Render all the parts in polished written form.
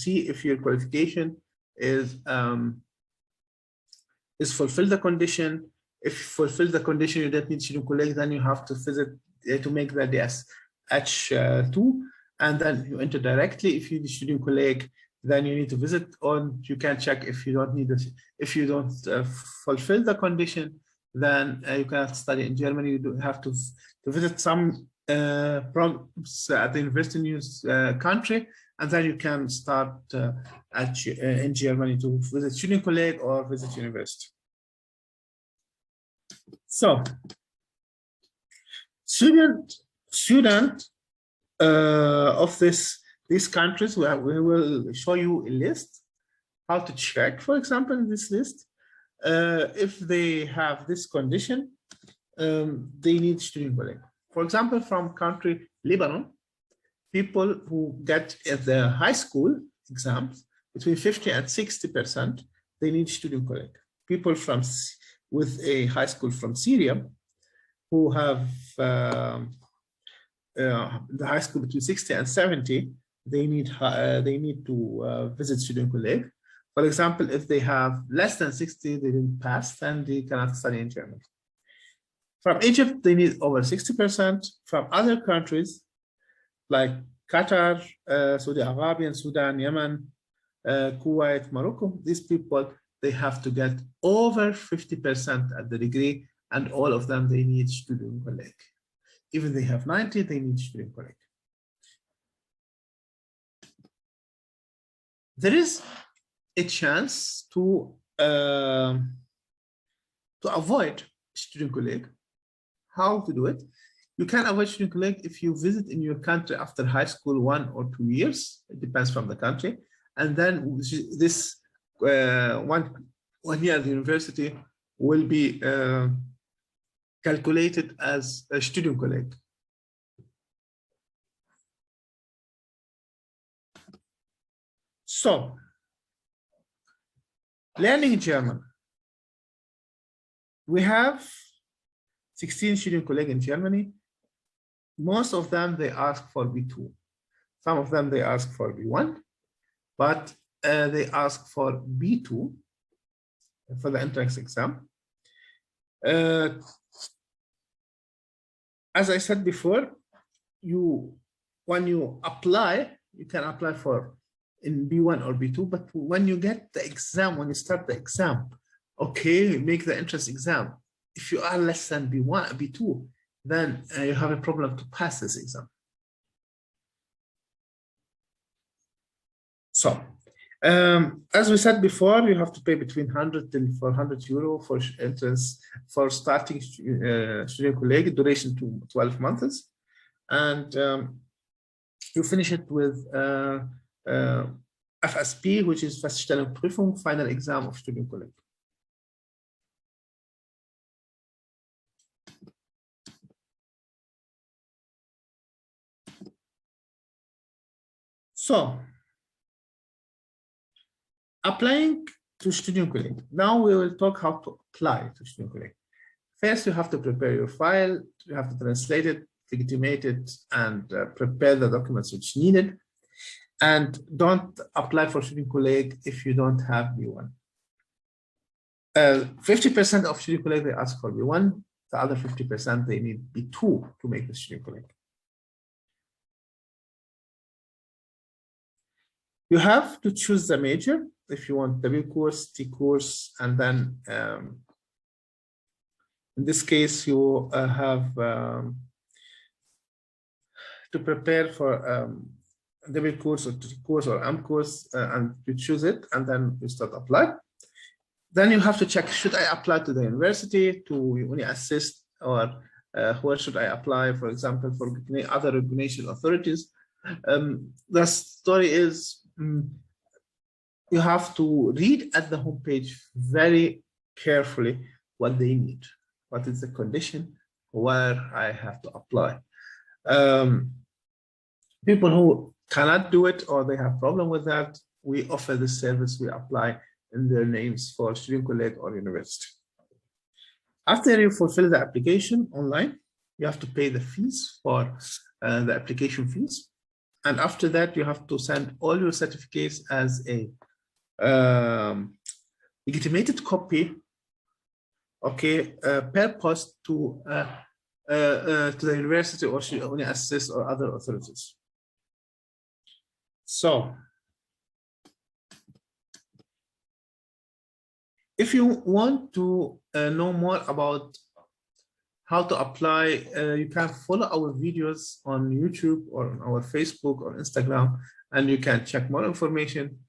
see if your qualification is fulfill the condition. If you fulfill the condition, you don't need Studienkolleg, then you have to visit to make the DSH2, and then you enter directly. If you need Studienkolleg, then you need to visit on. You can check if you don't need it. If you don't fulfill the condition, then you cannot study in Germany. You do have to visit some programs at the university in your country, and then you can start in Germany to visit Studienkolleg or visit university. So, student of these countries, we will show you a list how to check, for example, in this list. If they have this condition, they need Studienkolleg. For example, from country Lebanon, people who get at the high school exams between 50 and 60%, they need Studienkolleg. People from with a high school from Syria who have the high school between 60 and 70, they need to visit Studienkolleg. For example, if they have less than 60, they didn't pass, then they cannot study in Germany. From Egypt, they need over 60%. From other countries like Qatar, Saudi Arabia, Sudan, Yemen, Kuwait, Morocco, these people, they have to get over 50% at the degree, and all of them, they need Studienkolleg. Even they have 90, they need Studienkolleg. There is a chance to avoid Studienkolleg. How to do it? You can avoid Studienkolleg if you visit in your country after high school 1 or 2 years. It depends from the country, and then this 1 year at the university will be calculated as a Studienkolleg. So, learning German. We have 16 Studienkolleg in Germany. Most of them, they ask for B2. Some of them, they ask for B1, but they ask for B2 for the entrance exam. As I said before, when you apply, you can apply for in B1 or B2, but when you get the exam, when you start the exam, okay, make the entrance exam. If you are less than B1, B2, then you have a problem to pass this exam. So, as we said before, you have to pay between 100 and 400 euro for entrance for starting Studienkolleg, duration to 12 months, and you finish it with FSP, which is Feststellungsprüfung, final exam of Studienkolleg. So, applying to Studienkolleg. Now we will talk how to apply to Studienkolleg. First, you have to prepare your file, you have to translate it, legitimate it, and prepare the documents which needed. And don't apply for Studienkolleg if you don't have B1. 50% of Studienkolleg, they ask for B1. The other 50%, they need B2 to make the Studienkolleg. You have to choose the major if you want W course, T course, and then in this case, you have to prepare for W course or T course or M course, and you choose it, and then you start apply. Then you have to check, should I apply to the university, to Uni Assist, or where should I apply, for example, for other recognition authorities. The story is, you have to read at the homepage very carefully what they need, what is the condition, where I have to apply. People who cannot do it or they have problem with that, we offer this service, we apply in their names for Studienkolleg or university. After you fulfill the application online, you have to pay the fees for the application fees. And after that, you have to send all your certificates as a legitimated copy, okay, per post to the university or only assist or other authorities. So, if you want to know more about how to apply, you can follow our videos on YouTube or on our Facebook or Instagram, and you can check more information.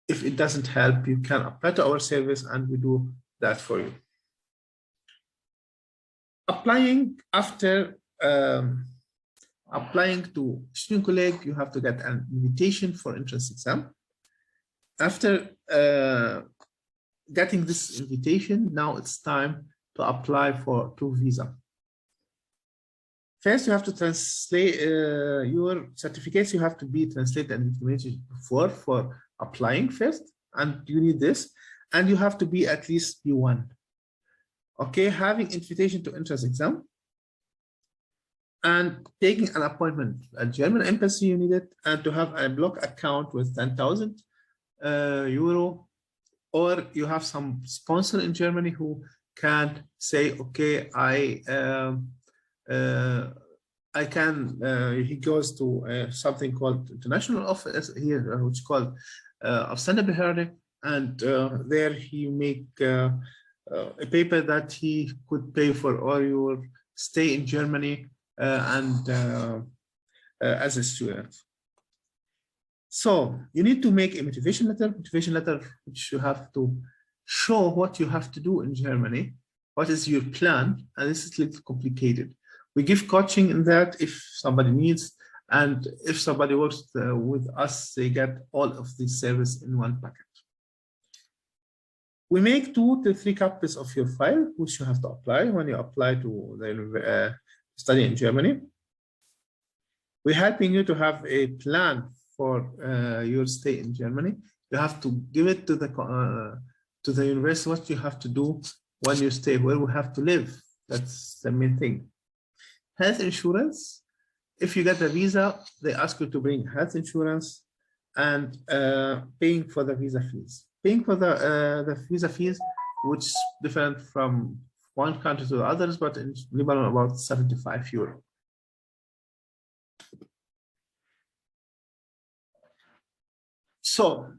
If it doesn't help, you can apply to our service and we do that for you. Applying after applying to Studienkolleg, you have to get an invitation for entrance exam. After getting this invitation, now it's time to apply to visa. First, you have to translate your certificates. You have to be translated and implemented before for applying first, and you need this, and you have to be at least B1. Okay, having invitation to entrance exam and taking an appointment at German embassy, you need it, and to have a block account with 10,000 euro, or you have some sponsor in Germany who can say, okay, he goes to something called international office here, which is called Ausländerbehörde, and there he make a paper that he could pay for all your stay in Germany and as a student. So you need to make a motivation letter which you have to show what you have to do in Germany, what is your plan, and this is a little complicated. We give coaching in that if somebody needs, and if somebody works with us, they get all of this service in one packet. We make 2 to 3 copies of your file, which you have to apply when you apply to the study in Germany. We're helping you to have a plan for your stay in Germany. You have to give it to the university what you have to do when you stay, where we have to live. That's the main thing. Health insurance. If you get a visa, they ask you to bring health insurance and paying for the visa fees. Paying for the visa fees, which is different from one country to the others, but in Lebanon about 75 euro. So,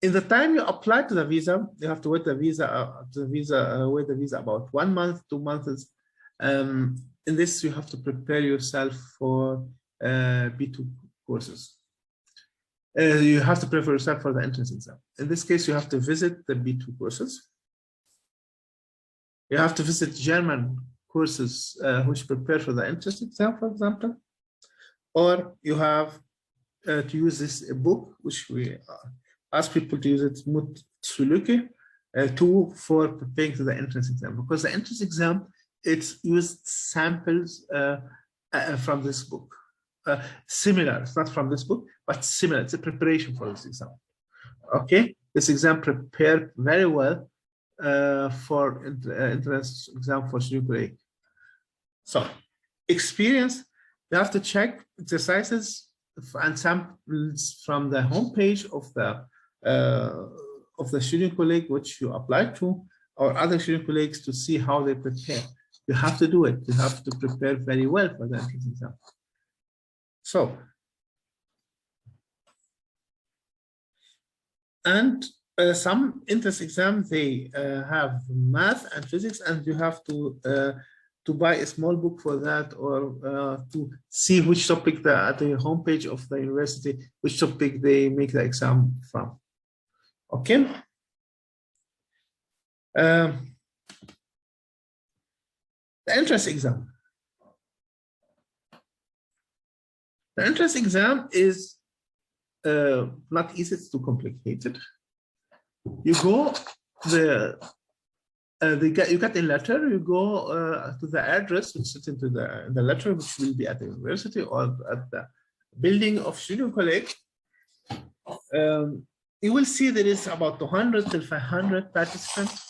in the time you apply to the visa, you have to wait the visa about 1 month, 2 months. In this, you have to prepare yourself for B2 courses. You have to prepare yourself for the entrance exam. In this case, you have to visit the B2 courses. You have to visit German courses which prepare for the entrance exam, for example. Or you have to use this book, which we ask people to use it, Mut Zuluke, for preparing to the entrance exam. Because the entrance exam, it's used samples from this book. Similar, it's not from this book, but similar. It's a preparation for this exam. Okay, this exam prepared very well for entrance exam for Studienkolleg. So, experience, you have to check exercises and samples from the homepage of the Studienkolleg which you applied to, or other Studienkollegs, to see how they prepare. You have to do it. You have to prepare very well for the entrance exam. So, and some entrance exams, they have math and physics, and you have to buy a small book for that, or to see which topic at the homepage of the university, which topic they make the exam from. Okay. The entrance exam. The entrance exam is not easy, it's too complicated. You go you get a letter, you go to the address which is into the letter, which will be at the university or at the building of Studienkolleg. You will see there is about 200 to 500 participants,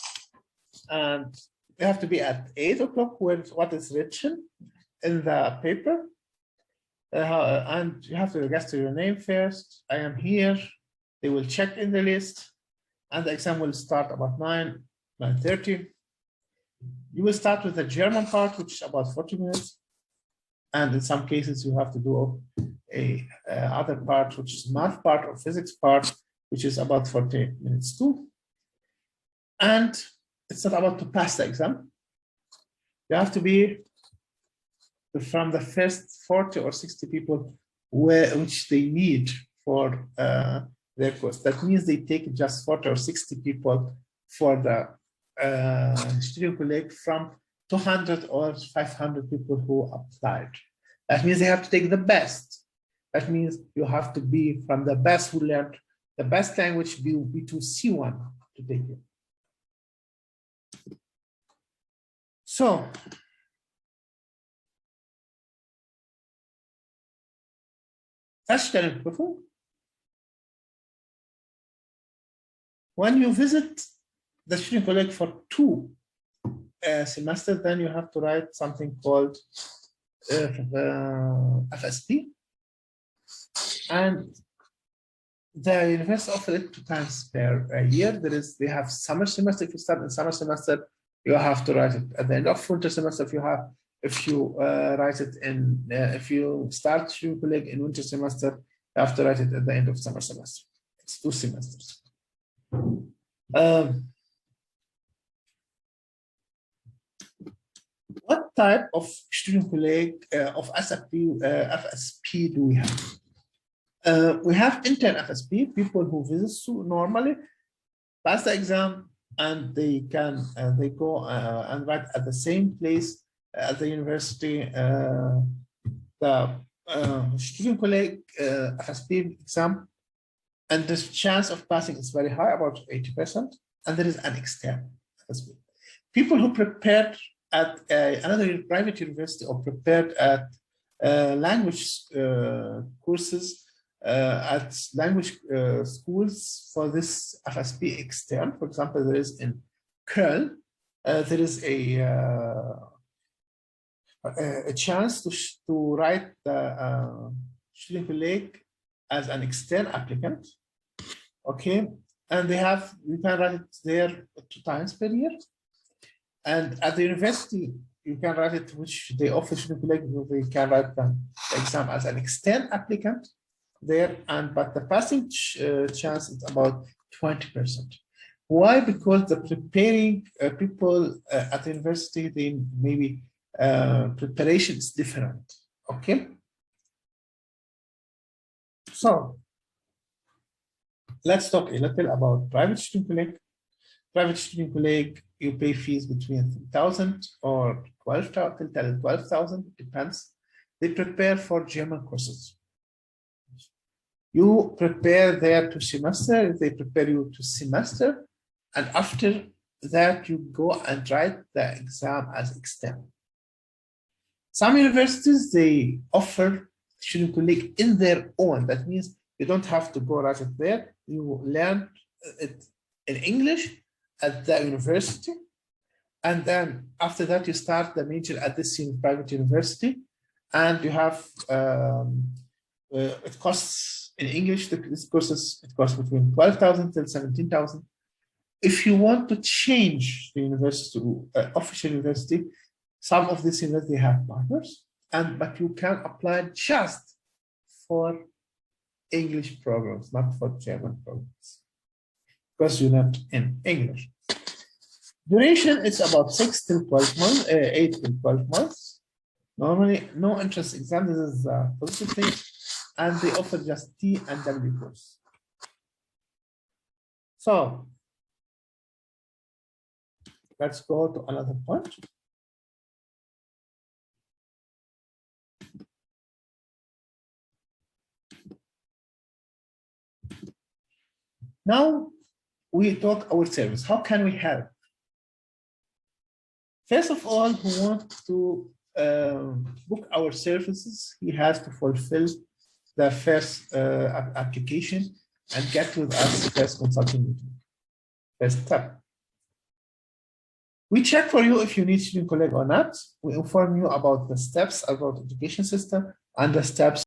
and you have to be at 8 o'clock where what is written in the paper. and you have to register your name first. I am here. They will check in the list, and the exam will start about 9:30. You will start with the German part, which is about 40 minutes. And in some cases, you have to do a other part, which is math part or physics part, which is about 40 minutes too. And it's not about to pass the exam. You have to be from the first 40 or 60 people which they need for their course. That means they take just 40 or 60 people for the Studienkolleg from 200 or 500 people who applied. That means they have to take the best. That means you have to be from the best who learned the best language, B2, C1 to take it. So, Feststellungsprüfung. When you visit the Studienkolleg for 2 semesters, then you have to write something called FSP. And the university offers it 2 times per year. They have summer semester. If you start in summer semester, you have to write it at the end of winter semester. If you write it in, if you start Studienkolleg in winter semester, you have to write it at the end of summer semester. It's 2 semesters. What type of Studienkolleg of FSP do we have? We have intern FSP, people who visit normally, pass the exam, and they can they go and write at the same place at the university. The Studienkolleg FSP exam, and the chance of passing is very high, about 80%. And there is an external FSP. People who prepared at another private university or prepared at language courses at language schools for this FSP extern. For example, there is in Köln, there is a chance to write the Studienkolleg as an extern applicant. Okay, and you can write it there 2 times per year. And at the university, you can write it, which they offer Studienkolleg, they can write the exam as an external applicant there, but the passing chance is about 20%. Why? Because the preparing people at the university, they maybe preparation is different. Okay. So let's talk a little about private Studienkolleg. Private Studienkolleg, you pay fees between 3,000 or 12,000, depends. They prepare for German courses. You prepare there 2 semesters, they prepare you 2 semesters, and after that you go and write the exam as external. Some universities, they offer Studienkolleg in their own. That means you don't have to go write it there. You learn it in English at the university, and then after that you start the major at this private university, and you have it costs in English, this courses, it costs between 12,000 till 17,000. If you want to change the university to official university, some of these universities have partners, but you can apply just for English programs, not for German programs, because you're not in English. Duration is about 6 till 12 months, 8 till 12 months. Normally, no entrance exam. This is a positive thing, and they offer just T and W course. So let's go to another point. Now we talk our service. How can we help? First of all, who wants to book our services, he has to fulfill the first application and get with us first consulting meeting. First step. We check for you if you need Studienkolleg or not. We inform you about the steps about education system and the steps